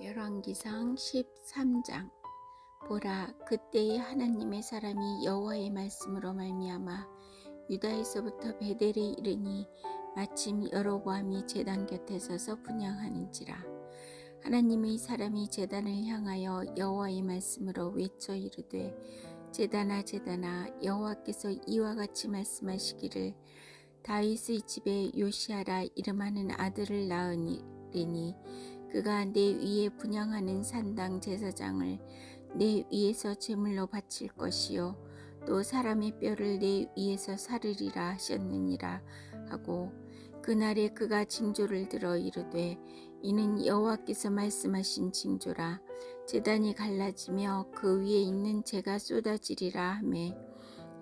열왕기상 13장. 보라, 그때에 하나님의 사람이 여호와의 말씀으로 말미암아 유다에서부터 베델에 이르니 마침 여로보암이 제단 곁에 서서 분향하는지라. 하나님의 사람이 제단을 향하여 여호와의 말씀으로 외쳐 이르되, 제단아 제단아, 여호와께서 이와 같이 말씀하시기를, 다윗의 집에 요시아라 이름하는 아들을 낳으리니 그가 내 위에 분향하는 산당 제사장을 내 위에서 제물로 바칠 것이요 또 사람의 뼈를 내 위에서 사르리라 하셨느니라 하고, 그날에 그가 징조를 들어 이르되, 이는 여호와께서 말씀하신 징조라. 제단이 갈라지며 그 위에 있는 재가 쏟아지리라 하매,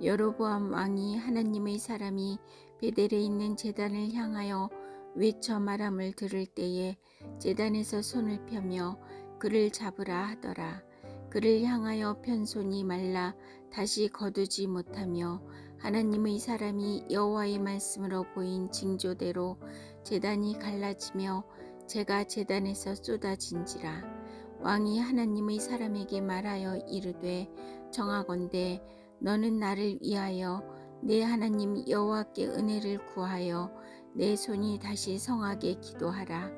여로보암 왕이 하나님의 사람이 베델에 있는 제단을 향하여 외쳐 말함을 들을 때에 제단에서 손을 펴며 그를 잡으라 하더라. 그를 향하여 편 손이 말라 다시 거두지 못하며, 하나님의 사람이 여호와의 말씀으로 보인 징조대로 제단이 갈라지며 재가 제단에서 쏟아진지라. 왕이 하나님의 사람에게 말하여 이르되, 정하건대 너는 나를 위하여 내 하나님 여호와께 은혜를 구하여 내 손이 다시 성하게 기도하라.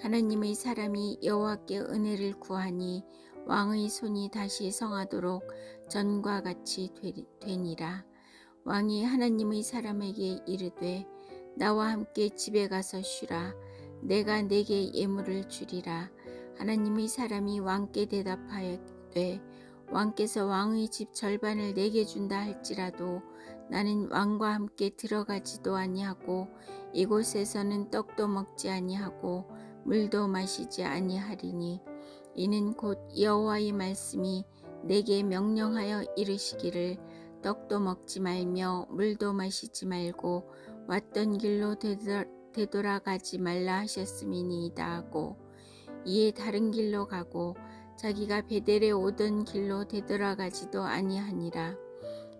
하나님의 사람이 여호와께 은혜를 구하니 왕의 손이 다시 성하도록 전과 같이 되니라. 왕이 하나님의 사람에게 이르되, 나와 함께 집에 가서 쉬라. 내가 내게 예물을 주리라. 하나님의 사람이 왕께 대답하되, 왕께서 왕의 집 절반을 내게 준다 할지라도 나는 왕과 함께 들어가지도 아니하고 이곳에서는 떡도 먹지 아니하고 물도 마시지 아니하리니, 이는 곧 여호와의 말씀이 내게 명령하여 이르시기를, 떡도 먹지 말며 물도 마시지 말고 왔던 길로 되돌아가지 말라 하셨음이니이다 하고, 이에 다른 길로 가고 자기가 베델에 오던 길로 되돌아가지도 아니하니라.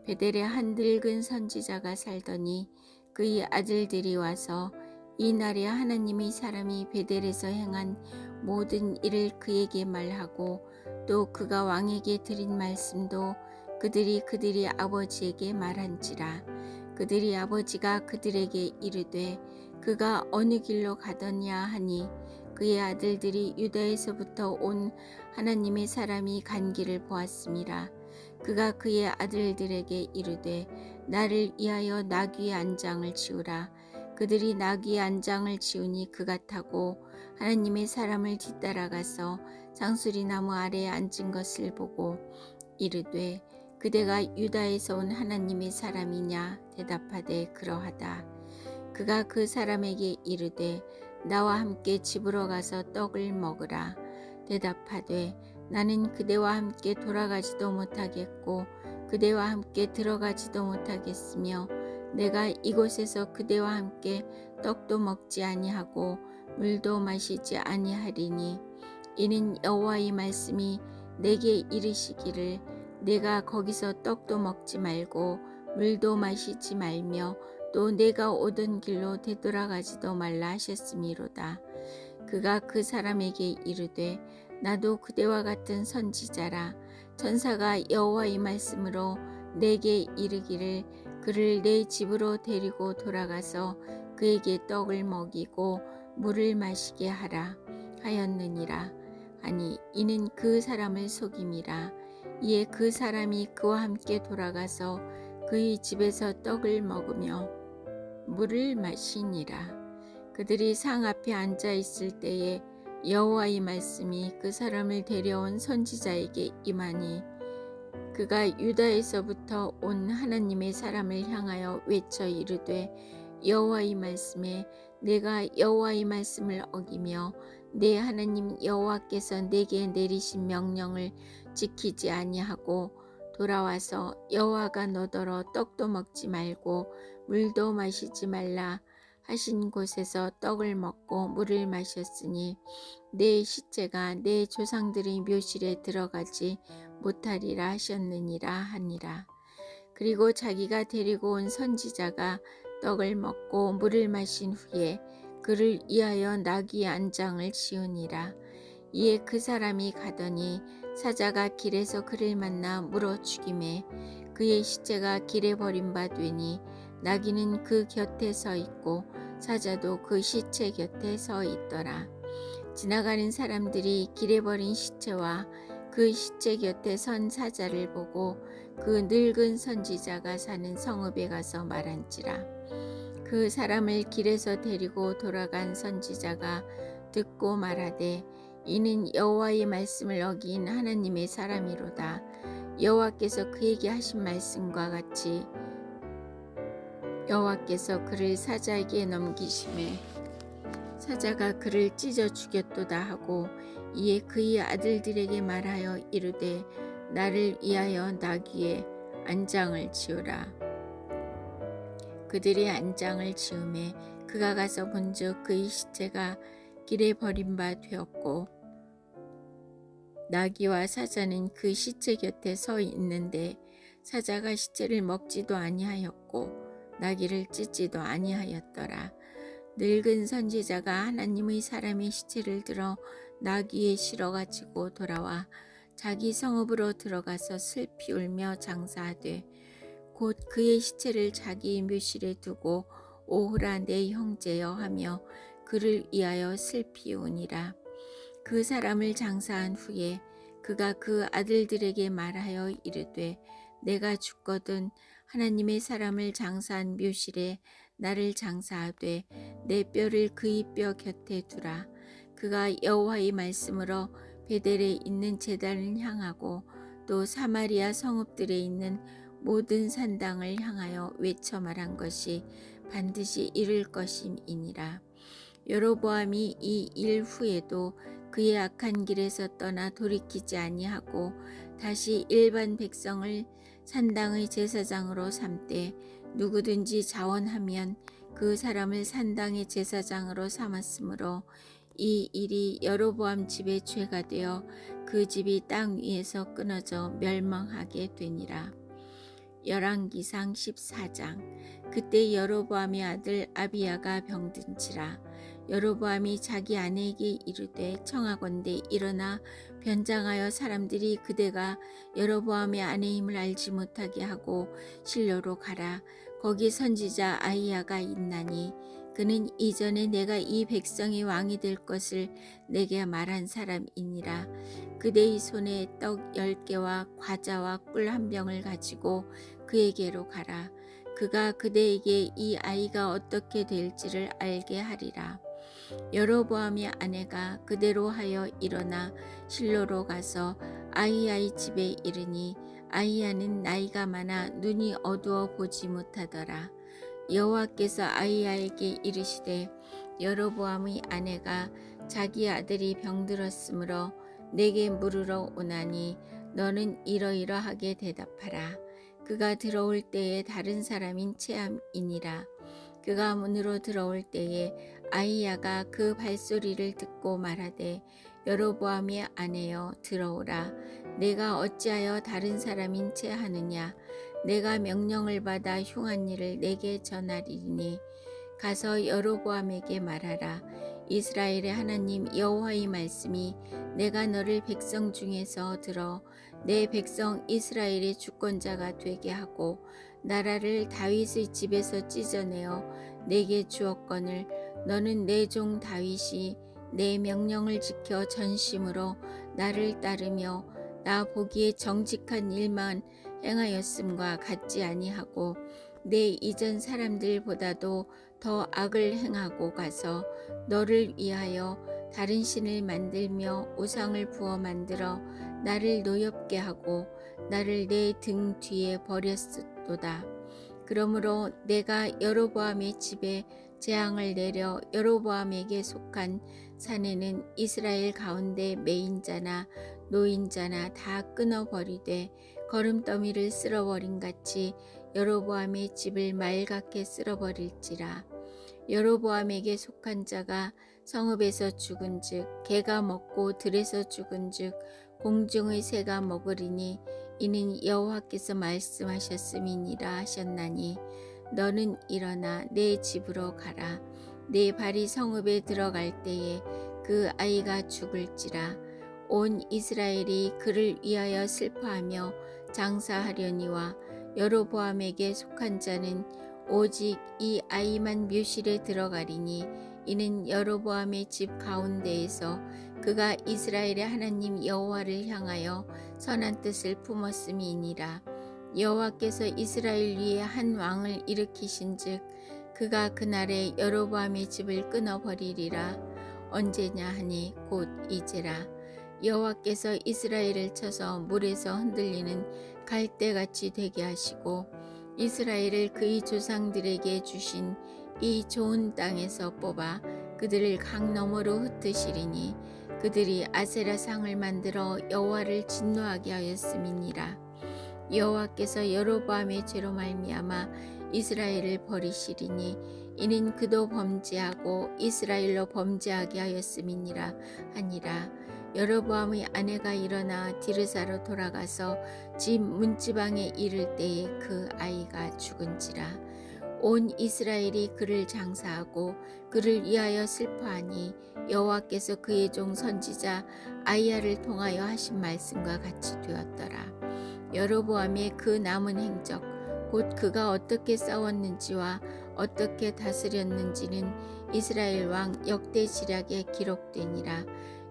베델에 한 늙은 선지자가 살더니 그의 아들들이 와서 이 날에 하나님의 사람이 베델에서 행한 모든 일을 그에게 말하고, 또 그가 왕에게 드린 말씀도 그들이 아버지에게 말한지라. 그들이 아버지가 그들에게 이르되, 그가 어느 길로 가더냐 하니, 그의 아들들이 유다에서부터 온 하나님의 사람이 간 길을 보았음이라. 그가 그의 아들들에게 이르되, 나를 위하여 나귀의 안장을 치우라. 그들이 나귀의 안장을 치우니 그가 타고 하나님의 사람을 뒤따라가서 상수리 나무 아래에 앉은 것을 보고 이르되, 그대가 유다에서 온 하나님의 사람이냐? 대답하되, 그러하다. 그가 그 사람에게 이르되, 나와 함께 집으로 가서 떡을 먹으라. 대답하되, 나는 그대와 함께 돌아가지도 못하겠고 그대와 함께 들어가지도 못하겠으며, 내가 이곳에서 그대와 함께 떡도 먹지 아니하고 물도 마시지 아니하리니, 이는 여호와의 말씀이 내게 이르시기를, 내가 거기서 떡도 먹지 말고 물도 마시지 말며 또 내가 오던 길로 되돌아가지도 말라 하셨음이로다. 그가 그 사람에게 이르되, 나도 그대와 같은 선지자라. 천사가 여호와의 말씀으로 내게 이르기를, 그를 내 집으로 데리고 돌아가서 그에게 떡을 먹이고 물을 마시게 하라 하였느니라 하니, 이는 그 사람을 속임이라. 이에 그 사람이 그와 함께 돌아가서 그의 집에서 떡을 먹으며 물을 마시니라. 그들이 상 앞에 앉아 있을 때에 여호와의 말씀이 그 사람을 데려온 선지자에게 임하니, 그가 유다에서부터 온 하나님의 사람을 향하여 외쳐 이르되, 여호와의 말씀에 내가 여호와의 말씀을 어기며 내 하나님 여호와께서 내게 내리신 명령을 지키지 아니하고 돌아와서 여호와가 너더러 떡도 먹지 말고 물도 마시지 말라 하신 곳에서 떡을 먹고 물을 마셨으니, 내 시체가 내 조상들의 묘실에 들어가지 못하리라 하셨느니라 하니라. 그리고 자기가 데리고 온 선지자가 떡을 먹고 물을 마신 후에 그를 위하여 나귀의 안장을 치우니라. 이에 그 사람이 가더니 사자가 길에서 그를 만나 물어 죽이매 그의 시체가 길에 버림받으니 나귀는 그 곁에 서 있고 사자도 그 시체 곁에 서 있더라. 지나가는 사람들이 길에 버린 시체와 그 시체 곁에 선 사자를 보고 그 늙은 선지자가 사는 성읍에 가서 말한지라. 그 사람을 길에서 데리고 돌아간 선지자가 듣고 말하되 이는 여호와의 말씀을 어긴 하나님의 사람이로다. 여호와께서 그에게 하신 말씀과 같이 여호와께서 그를 사자에게 넘기심에 사자가 그를 찢어 죽였도다 하고 이에 그의 아들들에게 말하여 이르되 나를 위하여 나귀의 안장을 지으라. 그들이 안장을 지으매 그가 가서 본즉 그의 시체가 길에 버림바 되었고 나귀와 사자는 그 시체 곁에 서 있는데 사자가 시체를 먹지도 아니하였고 나귀를 찢지도 아니하였더라. 늙은 선지자가 하나님의 사람의 시체를 들어 나귀에 실어 가지고 돌아와 자기 성읍으로 들어가서 슬피 울며 장사하되 곧 그의 시체를 자기 묘실에 두고 오호라 내 형제여 하며 그를 위하여 슬피 우니라. 그 사람을 장사한 후에 그가 그 아들들에게 말하여 이르되 내가 죽거든 하나님의 사람을 장사한 묘실에 나를 장사하되 내 뼈를 그의 뼈 곁에 두라. 그가 여호와의 말씀으로 베델에 있는 제단을 향하고 또 사마리아 성읍들에 있는 모든 산당을 향하여 외쳐 말한 것이 반드시 이룰 것임이니라. 여로보암이 이 일 후에도 그의 악한 길에서 떠나 돌이키지 아니하고 다시 일반 백성을 산당의 제사장으로 삼되 누구든지 자원하면 그 사람을 산당의 제사장으로 삼았으므로 이 일이 여로보암 집의 죄가 되어 그 집이 땅 위에서 끊어져 멸망하게 되니라. 열왕기상 14장. 그때 여로보암의 아들 아비야가 병든지라. 여로보암이 자기 아내에게 이르되 청하건대 일어나 변장하여 사람들이 그대가 여로보암의 아내임을 알지 못하게 하고 실로로 가라. 거기 선지자 아히야가 있나니 그는 이전에 내가 이 백성의 왕이 될 것을 내게 말한 사람이니라. 그대의 손에 떡 10개와 과자와 꿀 1병을 가지고 그에게로 가라. 그가 그대에게 이 아이가 어떻게 될지를 알게 하리라. 여로보암의 아내가 그대로 하여 일어나 실로로 가서 아히야의 집에 이르니 아히야는 나이가 많아 눈이 어두워 보지 못하더라. 여호와께서 아히야에게 이르시되 여로보암의 아내가 자기 아들이 병들었으므로 내게 물으러 오나니 너는 이러이러하게 대답하라. 그가 들어올 때에 다른 사람인 체함이니라. 그가 문으로 들어올 때에 아히야가 그 발소리를 듣고 말하되 여로보암의 아내여 들어오라. 내가 어찌하여 다른 사람인 채 하느냐. 내가 명령을 받아 흉한 일을 내게 전하리니 가서 여로보암에게 말하라. 이스라엘의 하나님 여호와의 말씀이 내가 너를 백성 중에서 들어 내 백성 이스라엘의 주권자가 되게 하고 나라를 다윗의 집에서 찢어내어 내게 주었거늘 너는 내 종 다윗이 내 명령을 지켜 전심으로 나를 따르며 나 보기에 정직한 일만 행하였음과 같지 아니하고 내 이전 사람들보다도 더 악을 행하고 가서 너를 위하여 다른 신을 만들며 우상을 부어 만들어 나를 노엽게 하고 나를 내 등 뒤에 버렸도다. 그러므로 내가 여로보암의 집에 재앙을 내려 여로보암에게 속한 산에는 이스라엘 가운데 매인자나 노인자나 다 끊어버리되 거름더미를 쓸어버린 같이 여로보암의 집을 말갛게 쓸어버릴지라. 여로보암에게 속한 자가 성읍에서 죽은즉 개가 먹고 들에서 죽은즉 공중의 새가 먹으리니 이는 여호와께서 말씀하셨음이니라 하셨나니 너는 일어나 내 집으로 가라. 내 발이 성읍에 들어갈 때에 그 아이가 죽을지라. 온 이스라엘이 그를 위하여 슬퍼하며 장사하려니와 여로보암에게 속한 자는 오직 이 아이만 묘실에 들어가리니 이는 여로보암의 집 가운데에서 그가 이스라엘의 하나님 여호와를 향하여 선한 뜻을 품었음이니라. 여호와께서 이스라엘 위에 한 왕을 일으키신즉 그가 그날에 여로보암의 집을 끊어버리리라. 언제냐 하니 곧 이제라. 여호와께서 이스라엘을 쳐서 물에서 흔들리는 갈대같이 되게 하시고 이스라엘을 그의 조상들에게 주신 이 좋은 땅에서 뽑아 그들을 강 너머로 흩으시리니 그들이 아세라 상을 만들어 여호와를 진노하게 하였음이니라. 여호와께서 여로보암의 죄로 말미암아 이스라엘을 버리시리니 이는 그도 범죄하고 이스라엘로 범죄하게 하였음이니라 하니라. 여로보암의 아내가 일어나 디르사로 돌아가서 집 문지방에 이를 때에 그 아이가 죽은지라. 온 이스라엘이 그를 장사하고 그를 위하여 슬퍼하니 여호와께서 그의 종 선지자 아이야를 통하여 하신 말씀과 같이 되었더라. 여로보암의 그 남은 행적 곧 그가 어떻게 싸웠는지와 어떻게 다스렸는지는 이스라엘 왕 역대지략에 기록되니라.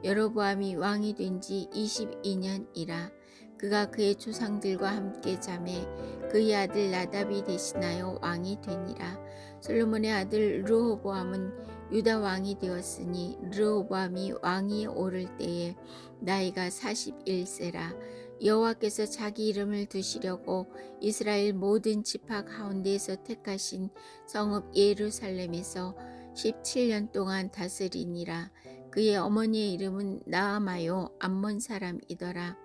여로보암이 왕이 된 지 22년이라. 그가 그의 조상들과 함께 잠에 그의 아들 나답이 대신하여 왕이 되니라. 솔로몬의 아들 르호보암은 유다 왕이 되었으니 르호보암이 왕위에 오를 때에 나이가 41세라. 여호와께서 자기 이름을 두시려고 이스라엘 모든 지파 가운데에서 택하신 성읍 예루살렘에서 17년 동안 다스리니라. 그의 어머니의 이름은 나아마요 암몬 사람이더라.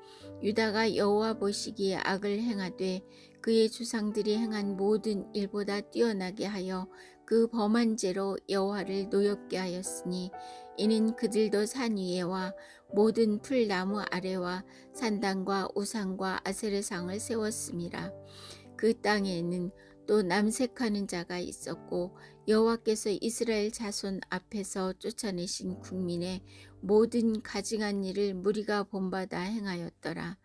유다가 여호와 보시기에 악을 행하되 그의 조상들이 행한 모든 일보다 뛰어나게 하여 그 범한 죄로 여호와를 노엽게 하였으니 이는 그들도 산 위에와 모든 풀나무 아래와 산당과 우상과 아세르상을 세웠음이라. 그 땅에는 또 남색하는 자가 있었고 여호와께서 이스라엘 자손 앞에서 쫓아내신 국민의 모든 가증한 일을 무리가 본받아 행하였더라.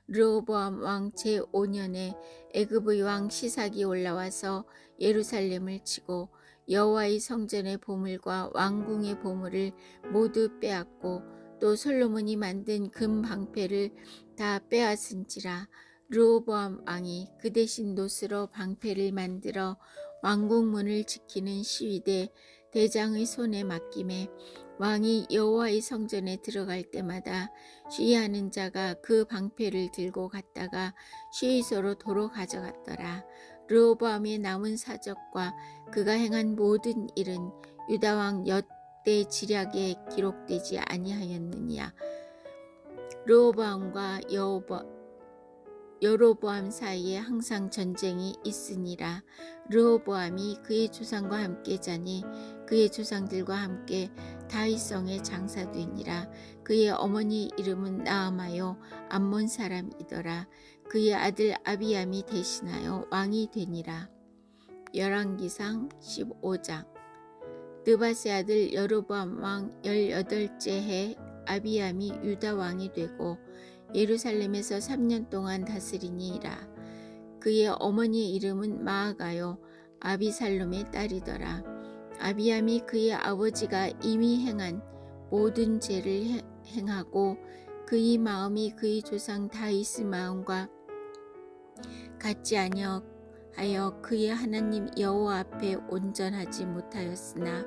르호보암 왕 제5년에 애굽의 왕 시삭이 올라와서 예루살렘을 치고 여호와의 성전의 보물과 왕궁의 보물을 모두 빼앗고 또 솔로몬이 만든 금 방패를 다 빼앗은지라. 르호보암 왕이 그 대신 노스로 방패를 만들어 왕궁문을 지키는 시위대 대장의 손에 맡김에 왕이 여호와의 성전에 들어갈 때마다 시위하는 자가 그 방패를 들고 갔다가 시위소로 도로 가져갔더라. 르호보암의 남은 사적과 그가 행한 모든 일은 유다 왕 역대 지략에 기록되지 아니하였느냐. 르호보암과 여로보암 사이에 항상 전쟁이 있으니라. 르호보암이 그의 조상과 함께 자니 그의 조상들과 함께 다윗성에 장사되니라. 그의 어머니 이름은 나아마요 암몬 사람이더라. 그의 아들 아비암이 대신하여 왕이 되니라. 열왕기상 15장. 느밧의 아들 여로보암 왕 18째 해 아비암이 유다 왕이 되고 예루살렘에서 3년 동안 다스리니라. 그의 어머니의 이름은 마아가요 아비살롬의 딸이더라. 아비암이 그의 아버지가 이미 행한 모든 죄를 행하고 그의 마음이 그의 조상 다윗의 마음과 같지 아니하여 그의 하나님 여호와 앞에 온전하지 못하였으나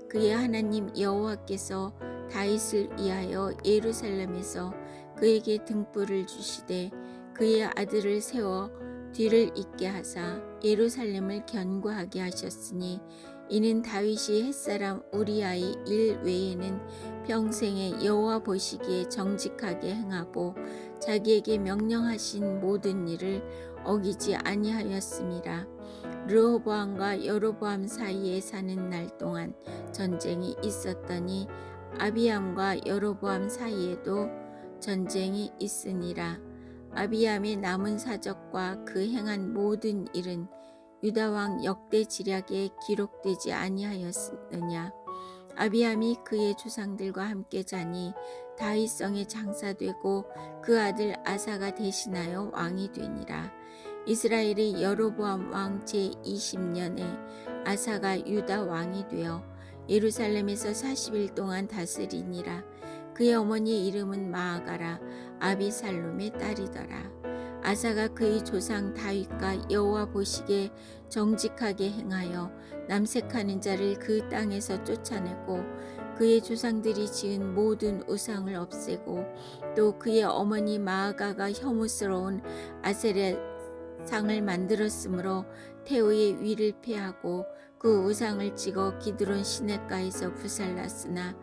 그의 하나님 여호와께서 다윗을 위하여 예루살렘에서 그에게 등불을 주시되 그의 아들을 세워 뒤를 잇게 하사 예루살렘을 견고하게 하셨으니 이는 다윗이 햇사람 우리아의 일 외에는 평생에 여호와 보시기에 정직하게 행하고 자기에게 명령하신 모든 일을 어기지 아니하였음이라. 르호보암과 여로보암 사이에 사는 날 동안 전쟁이 있었더니 아비암과 여로보암 사이에도 전쟁이 있으니라. 아비암의 남은 사적과 그 행한 모든 일은 유다 왕 역대 지략에 기록되지 아니하였느냐. 아비암이 그의 조상들과 함께 자니 다윗성에 장사되고 그 아들 아사가 대신하여 왕이 되니라. 이스라엘의 여로보암 왕 제20년에 아사가 유다 왕이 되어 예루살렘에서 40일 동안 다스리니라. 그의 어머니 이름은 마아가라 아비살롬의 딸이더라. 아사가 그의 조상 다윗과 여호와 보시기에 정직하게 행하여 남색하는 자를 그 땅에서 쫓아내고 그의 조상들이 지은 모든 우상을 없애고 또 그의 어머니 마아가가 혐오스러운 아세라 상을 만들었으므로 태우의 위를 패하고 그 우상을 찍어 기드론 시냇가에서 부살랐으나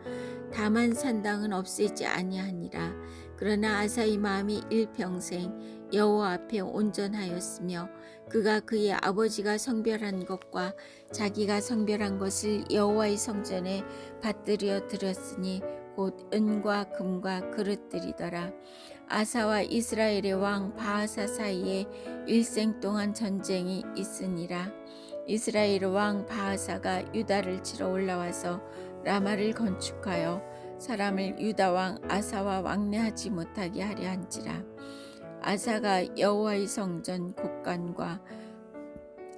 다만 산당은 없애지 아니하니라. 그러나 아사의 마음이 일평생 여호와 앞에 온전하였으며 그가 그의 아버지가 성별한 것과 자기가 성별한 것을 여호와의 성전에 받들여 드렸으니 곧 은과 금과 그릇들이더라. 아사와 이스라엘의 왕 바하사 사이에 일생 동안 전쟁이 있으니라. 이스라엘 왕 바하사가 유다를 치러 올라와서 라마를 건축하여 사람을 유다 왕 아사와 왕래하지 못하게 하려 한지라. 아사가 여호와의 성전 곳간과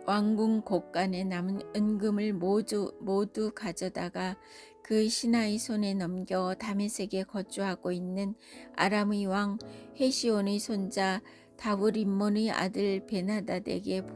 왕궁 곳간에 남은 은금을 모두 가져다가 그 신하의 손에 넘겨 다메섹에 거주하고 있는 아람의 왕 헤시온의 손자 다브림몬의 아들 베나닷에게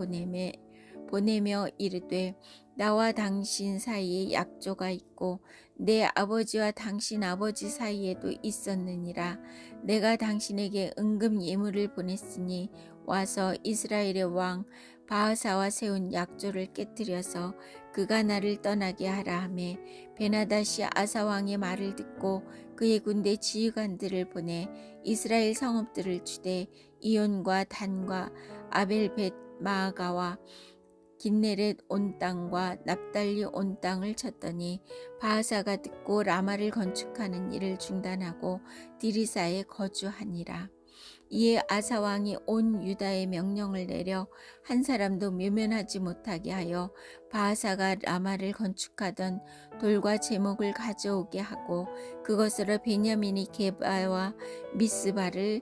보내며 이르되 나와 당신 사이에 약조가 있고 내 아버지와 당신 아버지 사이에도 있었느니라. 내가 당신에게 은금 예물을 보냈으니 와서 이스라엘의 왕 바하사와 세운 약조를 깨뜨려서 그가 나를 떠나게 하라 하매 베나닷이 아사 왕의 말을 듣고 그의 군대 지휘관들을 보내 이스라엘 성읍들을 추대 이온과 단과 아벨벳 마아가와 긴네렛 온 땅과 납달리 온 땅을 쳤더니 바하사가 듣고 라마를 건축하는 일을 중단하고 디리사에 거주하니라. 이에 아사 왕이 온 유다에 명령을 내려 한 사람도 묘면하지 못하게 하여 바하사가 라마를 건축하던 돌과 제목을 가져오게 하고 그것으로 베냐민이 게바와 미스바를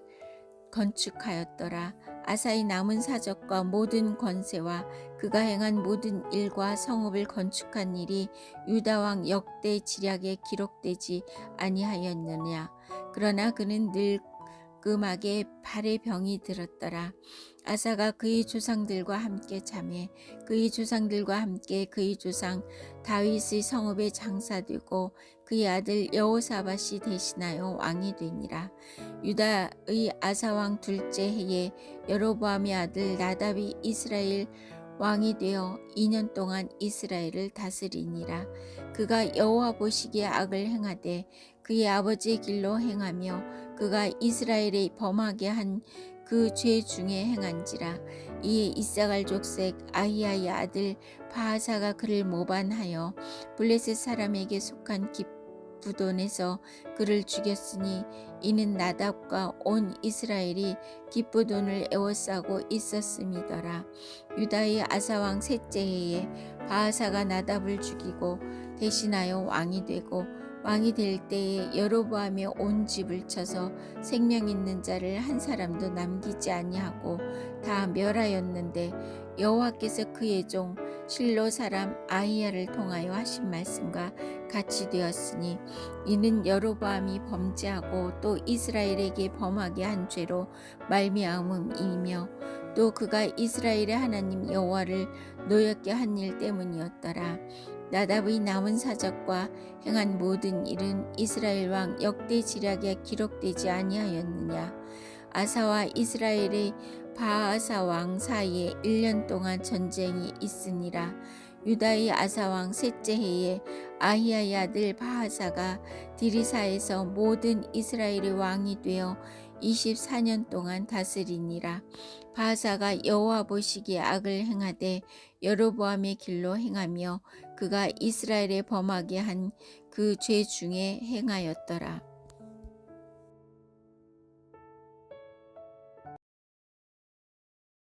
건축하였더라. 아사의 남은 사적과 모든 권세와 그가 행한 모든 일과 성읍을 건축한 일이 유다 왕 역대 지략에 기록되지 아니하였느냐. 그러나 그는 늙음하게 발에 병이 들었더라. 아사가 그의 조상들과 함께 잠에 그의 조상들과 함께 그의 조상 다윗의 성읍에 장사되고 그의 아들 여호사밧이 대신하여 왕이 되니라. 유다의 아사 왕 둘째 해에 여로보암의 아들 나답이 이스라엘 왕이 되어 2년 동안 이스라엘을 다스리니라. 그가 여호와 보시기에 악을 행하되 그의 아버지의 길로 행하며 그가 이스라엘에 범하게 한 그 죄 중에 행한지라. 이에 이사갈 족색 아히야의 아들 바하사가 그를 모반하여 블레셋 사람에게 속한 기브돈에서 그를 죽였으니 이는 나답과 온 이스라엘이 기브돈을 애워싸고 있었음이더라. 유다의 아사왕 셋째 해에 바하사가 나답을 죽이고 대신하여 왕이 되고 왕이 될 때에 여로보암의 온 집을 쳐서 생명 있는 자를 한 사람도 남기지 아니하고 다 멸하였는데 여호와께서 그의 종 실로 사람 아히야를 통하여 하신 말씀과 같이 되었으니 이는 여로보암이 범죄하고 또 이스라엘에게 범하게 한 죄로 말미암음이며 또 그가 이스라엘의 하나님 여호와를 노엽게 한 일 때문이었더라. 나답의 남은 사적과 행한 모든 일은 이스라엘 왕 역대 지략에 기록되지 아니하였느냐. 아사와 이스라엘의 바하사 왕 사이에 1년 동안 전쟁이 있으니라. 유다의 아사 왕 셋째 해에 아히야의 아들 바하사가 디리사에서 모든 이스라엘의 왕이 되어 24년 동안 다스리니라. 바하사가 여호와 보시기에 악을 행하되 여로보암의 길로 행하며 그가 이스라엘에 범하게 한 그 죄 중에 행하였더라.